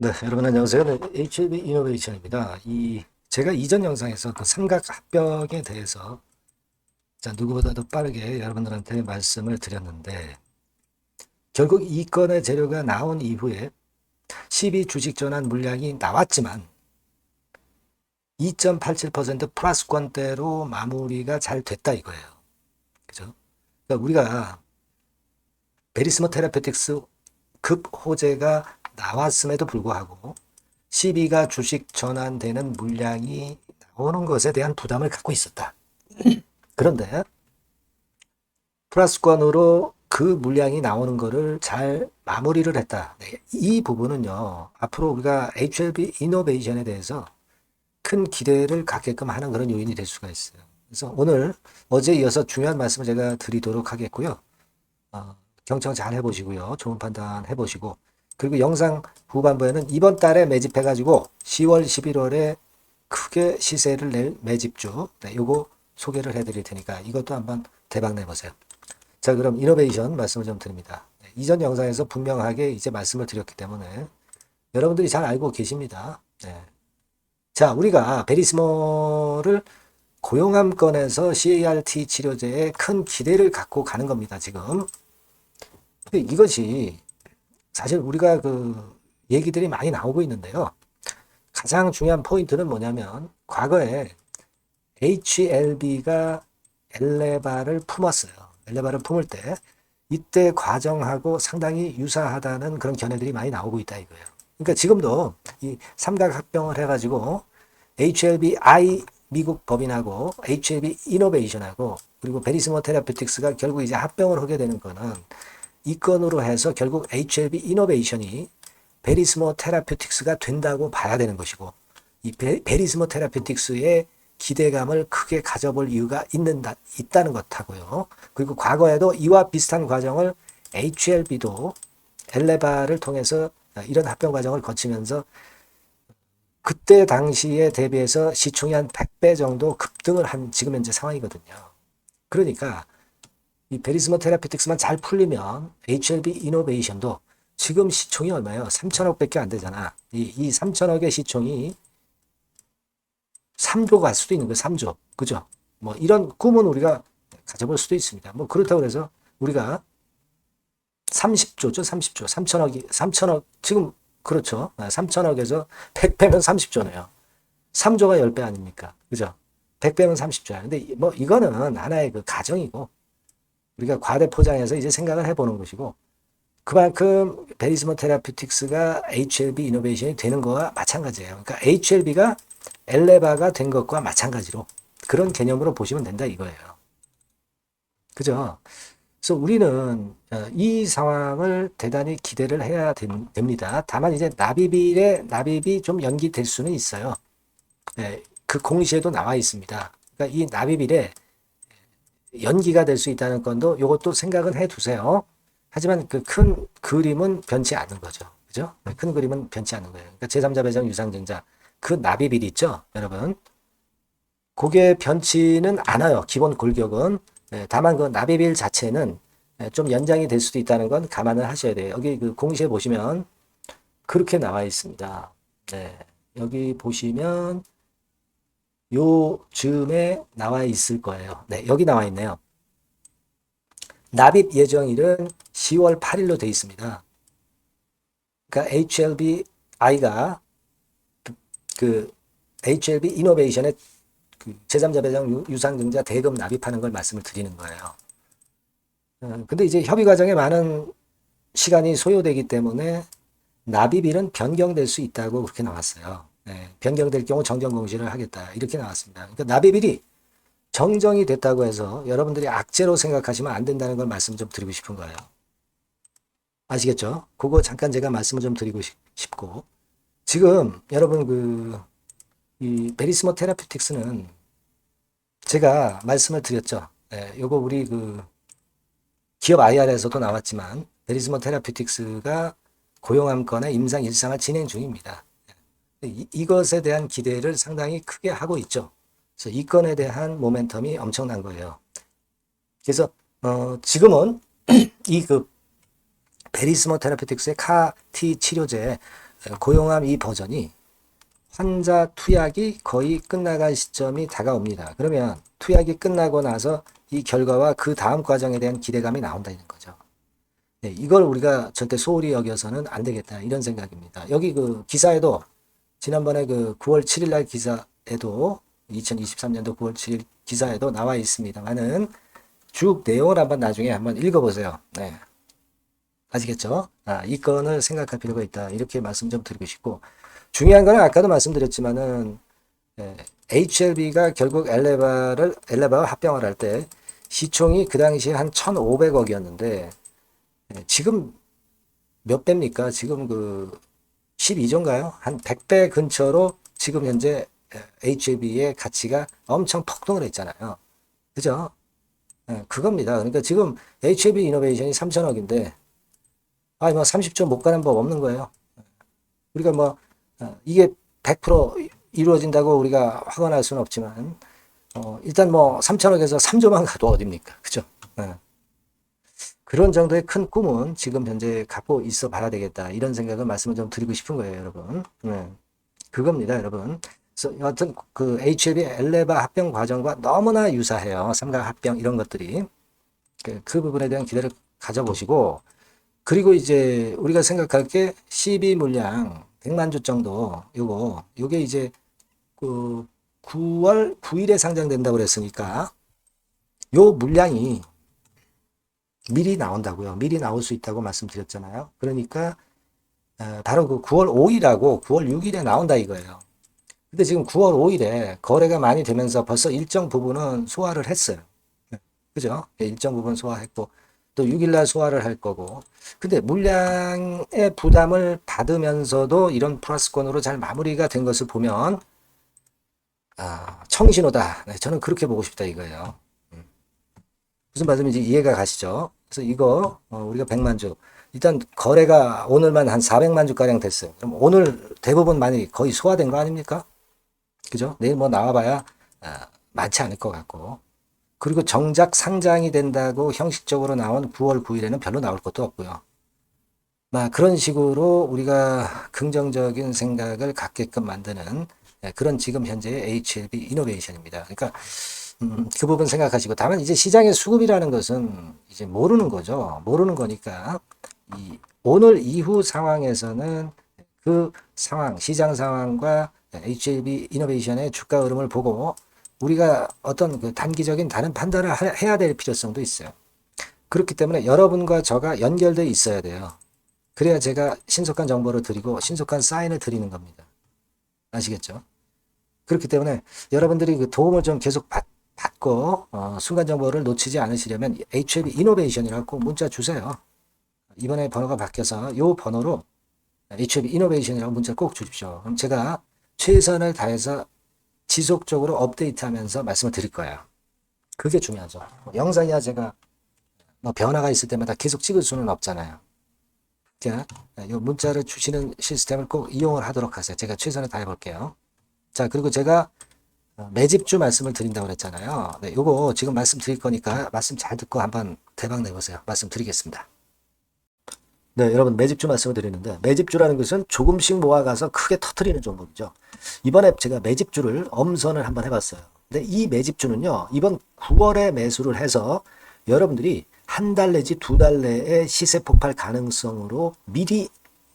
네, 여러분 안녕하세요. 네, HLB 이노베이션입니다. 제가 이전 영상에서 그 삼각합병에 대해서 누구보다도 빠르게 여러분들한테 말씀을 드렸는데, 결국 이 건의 재료가 나온 이후에 12 주식 전환 물량이 나왔지만 2.87% 플러스권대로 마무리가 잘 됐다 이거예요. 그죠? 그러니까 우리가 베리스모 테라페틱스 급 호재가 나왔음에도 불구하고 12가 주식 전환되는 물량이 나오는 것에 대한 부담을 갖고 있었다. 그런데 플러스권으로 그 물량이 나오는 것을 잘 마무리를 했다. 네, 이 부분은요, 앞으로 우리가 HLB 이노베이션에 대해서 큰 기대를 갖게끔 하는 그런 요인이 될 수가 있어요. 그래서 오늘 어제 이어서 중요한 말씀을 제가 드리도록 하겠고요. 경청 잘 해보시고요. 좋은 판단 해보시고, 그리고 영상 후반부에는 이번 달에 매집해가지고 10월, 11월에 크게 시세를 낼 매집주, 네, 요거 소개를 해드릴 테니까 이것도 한번 대박 내보세요. 자, 그럼 이노베이션 말씀을 좀 드립니다. 네, 이전 영상에서 분명하게 이제 말씀을 드렸기 때문에 여러분들이 잘 알고 계십니다. 네. 자, 우리가 베리스모를 고용암권에서 CAR-T 치료제에 큰 기대를 갖고 가는 겁니다, 지금. 근데 이것이 사실 우리가 그 얘기들이 많이 나오고 있는데요. 가장 중요한 포인트는 뭐냐면 과거에 HLB가 엘레바를 품었어요. 엘레바를 품을 때 이때 과정하고 상당히 유사하다는 그런 견해들이 많이 나오고 있다 이거예요. 그러니까 지금도 이 삼각합병을 해가지고 HLBI 미국 법인하고 HLB 이노베이션하고 그리고 베리스모 테라피틱스가 결국 이제 합병을 하게 되는 거는 이 건으로 해서 결국 HLB 이노베이션이 베리스모 테라피틱스가 된다고 봐야 되는 것이고 이 베리스모 테라피틱스의 기대감을 크게 가져볼 이유가 있다는 것하고요. 그리고 과거에도 이와 비슷한 과정을 HLB도 엘레바를 통해서 이런 합병 과정을 거치면서 그때 당시에 대비해서 시총이 한 100배 정도 급등을 한 지금 현재 상황이거든요. 그러니까 이 베리스모 테라피틱스만 잘 풀리면 HLB 이노베이션도 지금 시총이 얼마예요? 3천억밖에 안 되잖아. 이 3천억의 시총이 3조 갈 수도 있는 거예요. 3조. 그죠? 뭐 이런 꿈은 우리가 가져볼 수도 있습니다. 뭐 그렇다고 해서 우리가 30조죠. 30조. 3천억 지금 그렇죠. 3천억에서 100배면 30조네요. 3조가 10배 아닙니까? 그죠? 100배면 30조야. 근데 뭐 이거는 하나의 그 가정이고 우리가 과대 포장해서 이제 생각을 해보는 것이고 그만큼 베리스모 테라피틱스가 HLB 이노베이션이 되는 거와 마찬가지예요. 그러니까 HLB가 엘레바가 된 것과 마찬가지로 그런 개념으로 보시면 된다 이거예요. 그죠? 그래서 우리는 이 상황을 대단히 기대를 해야 됩니다. 다만 이제 납입이 좀 연기될 수는 있어요. 네, 그 공시에도 나와 있습니다. 그러니까 이 납입일에 연기가 될 수 있다는 건도 이것도 생각은 해 두세요. 하지만 그 큰 그림은 변치 않는 거죠. 그죠? 큰 그림은 변치 않는 거예요. 그러니까 제3자 배정 유상증자 그 납입일 있죠, 여러분. 그게 변치는 않아요. 기본 골격은. 다만 그 납입일 자체는 좀 연장이 될 수도 있다는 건 감안을 하셔야 돼요. 여기 그 공시에 보시면 그렇게 나와 있습니다. 네. 여기 보시면 요즘에 나와 있을 거예요. 네, 여기 나와 있네요. 납입 예정일은 10월 8일로 되어 있습니다. 그러니까 HLBI가 그 HLB 이노베이션의 그 제3자 배당 유상증자 대금 납입하는 걸 말씀을 드리는 거예요. 근데 이제 협의 과정에 많은 시간이 소요되기 때문에 납입일은 변경될 수 있다고 그렇게 나왔어요. 네, 변경될 경우 정정 공시를 하겠다 이렇게 나왔습니다. 그러니까 납입일이 정정이 됐다고 해서 여러분들이 악재로 생각하시면 안 된다는 걸 말씀 좀 드리고 싶은 거예요. 아시겠죠? 그거 잠깐 제가 말씀을 좀 드리고 싶고 지금 여러분 이 베리스모 테라피틱스는 제가 말씀을 드렸죠. 네, 요거 우리 그 기업 IR에서도 나왔지만 베리스모 테라피틱스가 고용암 건의 임상 일상을 진행 중입니다. 이것에 대한 기대를 상당히 크게 하고 있죠. 그래서 이 건에 대한 모멘텀이 엄청난 거예요. 그래서 지금은 이 그 베리스모 테라피틱스의 CAR-T 치료제 고용암 이 버전이 환자 투약이 거의 끝나간 시점이 다가옵니다. 그러면 투약이 끝나고 나서 이 결과와 그 다음 과정에 대한 기대감이 나온다는 거죠. 네, 이걸 우리가 절대 소홀히 여겨서는 안 되겠다 이런 생각입니다. 여기 그 기사에도 지난번에 그 9월 7일 날 기사에도 2023년도 9월 7일 기사에도 나와 있습니다만은 쭉 내용을 나중에 한번 읽어보세요. 네. 아시겠죠? 이 건을 생각할 필요가 있다. 이렇게 말씀 좀 드리고 싶고, 중요한 거는 아까도 말씀드렸지만은 HLB가 결국 엘레바와 합병을 할 때 시총이 그 당시에 한 1,500억이었는데 지금 몇 배입니까? 지금 그 12조인가요? 한 100배 근처로 지금 현재 HLB의 가치가 엄청 폭등을 했잖아요. 그죠? 그겁니다. 그러니까 지금 HLB 이노베이션이 3천억인데 뭐 30조 못 가는 법 없는 거예요. 우리가 뭐 이게 100% 이루어진다고 우리가 화가 날 수는 없지만 일단 뭐 3천억에서 3조만 가도 어딥니까? 그죠? 그런 정도의 큰 꿈은 지금 현재 갖고 있어 봐야 되겠다. 이런 생각을 말씀을 좀 드리고 싶은 거예요, 여러분. 그겁니다, 여러분. 그래서 여하튼 그 HLB 엘레바 합병 과정과 너무나 유사해요. 삼각 합병 이런 것들이. 그 부분에 대한 기대를 가져보시고, 그리고 이제 우리가 생각할 게 CB 물량 100만 주 정도 요게 이제 그 9월 9일에 상장된다고 그랬으니까 요 물량이 미리 나온다고요. 미리 나올 수 있다고 말씀드렸잖아요. 그러니까 바로 그 9월 5일하고 9월 6일에 나온다 이거예요. 근데 지금 9월 5일에 거래가 많이 되면서 벌써 일정 부분은 소화를 했어요. 그죠? 일정 부분 소화했고 또 6일날 소화를 할 거고. 근데 물량의 부담을 받으면서도 이런 플러스권으로 잘 마무리가 된 것을 보면 청신호다. 네, 저는 그렇게 보고 싶다 이거예요. 무슨 말씀인지 이해가 가시죠? 그래서 이거 우리가 100만 주 일단 거래가 오늘만 한 400만 주가량 됐어요. 그럼 오늘 대부분 많이 거의 소화된 거 아닙니까? 그죠? 내일 뭐 나와봐야 많지 않을 것 같고, 그리고 정작 상장이 된다고 형식적으로 나온 9월 9일에는 별로 나올 것도 없고요. 그런 식으로 우리가 긍정적인 생각을 갖게끔 만드는 그런 지금 현재의 HLB 이노베이션입니다. 그러니까 그 부분 생각하시고, 다만 이제 시장의 수급이라는 것은 이제 모르는 거죠. 모르는 거니까 오늘 이후 상황에서는 그 상황, 시장 상황과 HLB 이노베이션의 주가 흐름을 보고 우리가 어떤 그 단기적인 다른 판단을 해야 될 필요성도 있어요. 그렇기 때문에 여러분과 저가 연결되어 있어야 돼요. 그래야 제가 신속한 정보를 드리고 신속한 사인을 드리는 겁니다. 아시겠죠? 그렇기 때문에 여러분들이 그 도움을 좀 계속 받고 순간 정보를 놓치지 않으시려면 HLB 이노베이션이라고 문자 주세요. 이번에 번호가 바뀌어서 이 번호로 HLB 이노베이션이라고 문자 꼭 주십시오. 그럼 제가 최선을 다해서 지속적으로 업데이트하면서 말씀을 드릴 거예요. 그게 중요하죠. 영상이야 제가 뭐 변화가 있을 때마다 계속 찍을 수는 없잖아요. 자, 이 문자를 주시는 시스템을 꼭 이용을 하도록 하세요. 제가 최선을 다해 볼게요. 자, 그리고 제가 매집주 말씀을 드린다고 그랬잖아요. 네, 요거 지금 말씀드릴 거니까 말씀 잘 듣고 한번 대박 내보세요. 말씀드리겠습니다. 네, 여러분 매집주 말씀을 드리는데, 매집주라는 것은 조금씩 모아가서 크게 터트리는 종목이죠. 이번에 제가 매집주를 엄선을 한번 해봤어요. 근데 이 매집주는요, 이번 9월에 매수를 해서 여러분들이 한 달 내지 두 달 내에 시세 폭발 가능성으로 미리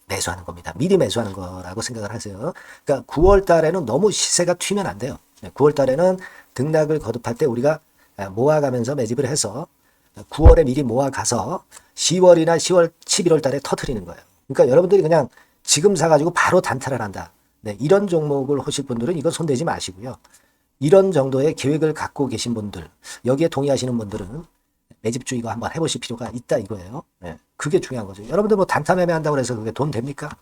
매수하는 겁니다. 미리 매수하는 거라고 생각을 하세요. 그러니까 9월 달에는 너무 시세가 튀면 안 돼요. 9월 달에는 등락을 거듭할 때 우리가 모아가면서 매집을 해서 9월에 미리 모아가서 10월이나 10월, 11월 달에 터트리는 거예요. 그러니까 여러분들이 그냥 지금 사가지고 바로 단타를 한다. 네, 이런 종목을 하실 분들은 이거 손대지 마시고요. 이런 정도의 계획을 갖고 계신 분들, 여기에 동의하시는 분들은 매집주 이거 한번 해보실 필요가 있다 이거예요. 네, 그게 중요한 거죠. 여러분들 뭐 단타 매매한다고 해서 그게 돈 됩니까?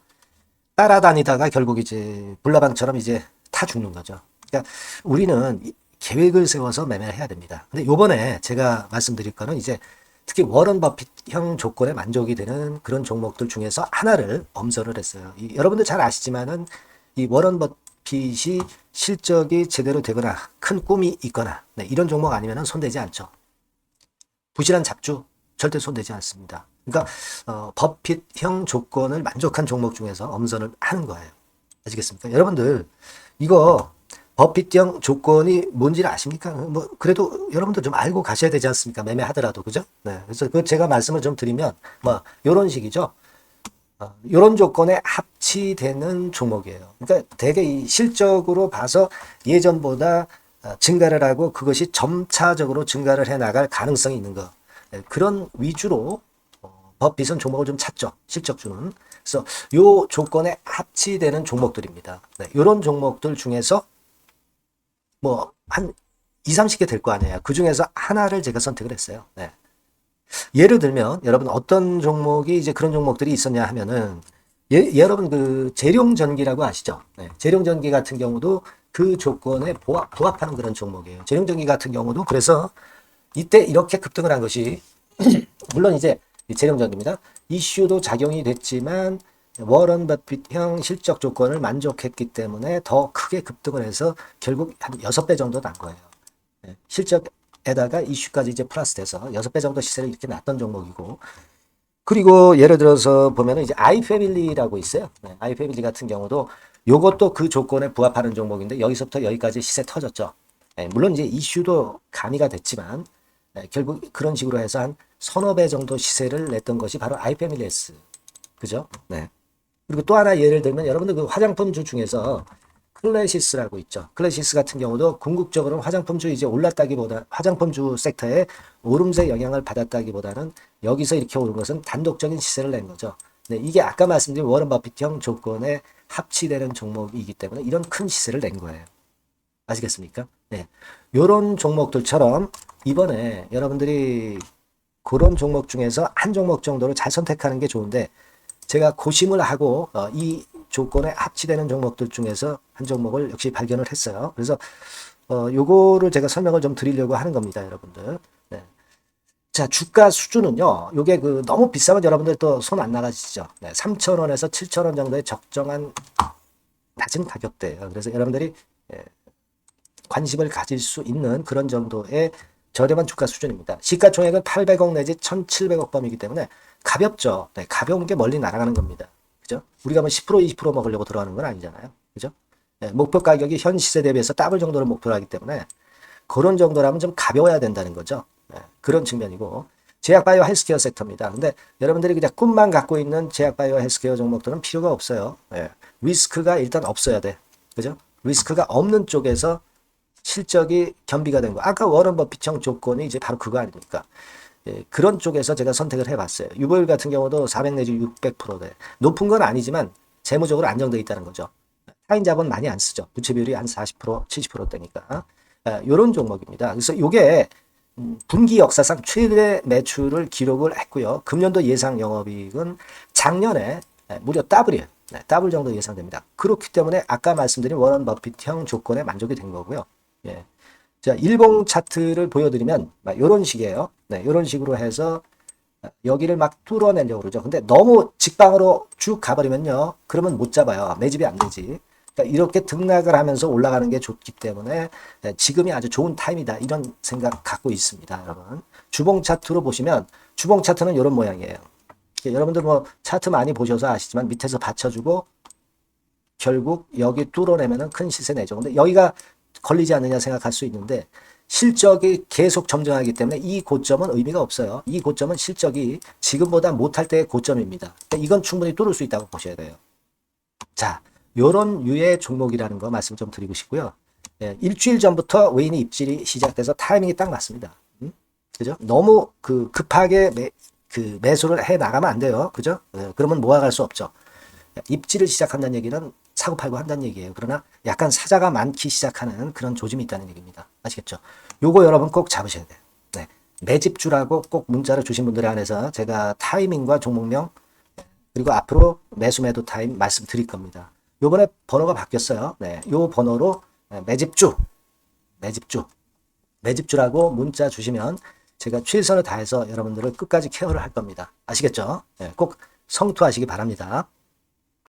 따라다니다가 결국 이제 불나방처럼 이제 타 죽는 거죠. 그러니까 우리는 계획을 세워서 매매를 해야 됩니다. 근데 요번에 제가 말씀드릴 거는 이제 특히 워런 버핏형 조건에 만족이 되는 그런 종목들 중에서 하나를 엄선을 했어요. 여러분들 잘 아시지만은 이 워런 버핏이 실적이 제대로 되거나 큰 꿈이 있거나 이런 종목 아니면은 손대지 않죠. 부실한 잡주 절대 손대지 않습니다. 그러니까 버핏형 조건을 만족한 종목 중에서 엄선을 하는 거예요. 아시겠습니까? 여러분들 이거 버핏형 조건이 뭔지를 아십니까? 뭐 그래도 여러분들 좀 알고 가셔야 되지 않습니까? 매매하더라도 그죠? 네. 그래서 그 제가 말씀을 좀 드리면 뭐 이런 식이죠. 이런 조건에 합치되는 종목이에요. 그러니까 대개 이 실적으로 봐서 예전보다 증가를 하고 그것이 점차적으로 증가를 해 나갈 가능성이 있는 거. 그런 위주로 버핏은 종목을 좀 찾죠. 실적주는. 그래서 요 조건에 합치되는 종목들입니다. 네, 이런 종목들 중에서 뭐 한 2, 30개 될 거 아니에요. 그 중에서 하나를 제가 선택을 했어요. 네. 예를 들면 여러분 어떤 종목이 이제 그런 종목들이 있었냐 하면은 여러분 그 재룡전기라고 아시죠? 네, 재룡전기 같은 경우도 그 조건에 부합하는 그런 종목이에요. 재룡전기 같은 경우도 그래서 이때 이렇게 급등을 한 것이 물론 이제 재룡전기입니다. 이슈도 작용이 됐지만 워런 버핏형 실적 조건을 만족했기 때문에 더 크게 급등을 해서 결국 한 6배 정도 난 거예요. 네, 실적에다가 이슈까지 이제 플러스 돼서 6배 정도 시세를 이렇게 놨던 종목이고 그리고 예를 들어서 보면은 이제 아이패밀리라고 있어요. 네, 아이패밀리 같은 경우도 요것도 그 조건에 부합하는 종목인데 여기서부터 여기까지 시세 터졌죠. 네, 물론 이제 이슈도 가미가 됐지만 네, 결국 그런 식으로 해서 한 서너 배 정도 시세를 냈던 것이 바로 아이패밀리스. 그죠? 네. 그리고 또 하나 예를 들면 여러분들 그 화장품주 중에서 클래시스라고 있죠. 클래시스 같은 경우도 궁극적으로는 화장품주 이제 올랐다기보다 화장품주 섹터에 오름세 영향을 받았다기보다는 여기서 이렇게 오른 것은 단독적인 시세를 낸 거죠. 네, 이게 아까 말씀드린 워런 버핏형 조건에 합치되는 종목이기 때문에 이런 큰 시세를 낸 거예요. 아시겠습니까? 네. 요런 종목들처럼 이번에 여러분들이 그런 종목 중에서 한 종목 정도를 잘 선택하는 게 좋은데 제가 고심을 하고 이 조건에 합치되는 종목들 중에서 한 종목을 역시 발견을 했어요. 그래서 요거를 제가 설명을 좀 드리려고 하는 겁니다, 여러분들. 네. 자, 주가 수준은요. 요게 그 너무 비싸면 여러분들 또 손 안 나가시죠. 네, 3,000원에서 7,000원 정도의 적정한 낮은 가격대예요. 그래서 여러분들이 관심을 가질 수 있는 그런 정도의 저렴한 주가 수준입니다. 시가총액은 800억 내지 1,700억 범위이기 때문에 가볍죠. 네, 가벼운 게 멀리 날아가는 겁니다. 그죠? 우리가 뭐 10%, 20% 먹으려고 들어가는 건 아니잖아요. 그죠? 네, 목표 가격이 현 시세 대비해서 더블 정도를 목표로 하기 때문에 그런 정도라면 좀 가벼워야 된다는 거죠. 네, 그런 측면이고 제약바이오 헬스케어 섹터입니다. 근데 여러분들이 그냥 꿈만 갖고 있는 제약바이오 헬스케어 종목들은 필요가 없어요. 네, 리스크가 일단 없어야 돼. 그죠? 리스크가 없는 쪽에서 실적이 겸비가 된 거. 아까 워런 버핏형 조건이 이제 바로 그거 아닙니까? 예, 그런 쪽에서 제가 선택을 해봤어요. 유보율 같은 경우도 400 내지 600%대. 높은 건 아니지만 재무적으로 안정되어 있다는 거죠. 타인 자본 많이 안 쓰죠. 부채 비율이 한 40%, 70%대니까. 이런 종목입니다. 그래서 이게 분기 역사상 최대 매출을 기록을 했고요. 금년도 예상 영업이익은 작년에 무려 더블이에요. 네, 더블 정도 예상됩니다. 그렇기 때문에 아까 말씀드린 워런 버핏형 조건에 만족이 된 거고요. 예. 자, 일봉 차트를 보여드리면 이런 식이에요. 네, 이런 식으로 해서 여기를 막 뚫어내려고 그러죠. 근데 너무 직방으로 쭉 가버리면요. 그러면 못 잡아요. 매집이 안 되지. 그러니까 이렇게 등락을 하면서 올라가는 게 좋기 때문에 지금이 아주 좋은 타임이다. 이런 생각 갖고 있습니다. 여러분. 주봉 차트로 보시면 주봉 차트는 이런 모양이에요. 여러분들 뭐 차트 많이 보셔서 아시지만 밑에서 받쳐주고 결국 여기 뚫어내면은 큰 시세 내죠. 근데 여기가 걸리지 않느냐 생각할 수 있는데 실적이 계속 점증하기 때문에 이 고점은 의미가 없어요. 이 고점은 실적이 지금보다 못할 때의 고점입니다. 그러니까 이건 충분히 뚫을 수 있다고 보셔야 돼요. 자, 요런 유의 종목이라는 거 말씀 좀 드리고 싶고요. 예, 일주일 전부터 외인의 입질이 시작돼서 타이밍이 딱 맞습니다. 그죠? 너무 급하게 매수를 해 나가면 안 돼요. 그죠? 예, 그러면 모아갈 수 없죠. 입지를 시작한다는 얘기는 사고 팔고 한다는 얘기예요. 그러나 약간 사자가 많기 시작하는 그런 조짐이 있다는 얘기입니다. 아시겠죠? 요거 여러분 꼭 잡으셔야 돼요. 네. 매집주라고 꼭 문자를 주신 분들에 한해서 제가 타이밍과 종목명 그리고 앞으로 매수 매도 타임 말씀드릴 겁니다. 요번에 번호가 바뀌었어요. 네. 요 번호로 매집주라고 문자 주시면 제가 최선을 다해서 여러분들을 끝까지 케어를 할 겁니다. 아시겠죠? 네. 꼭 성투하시기 바랍니다.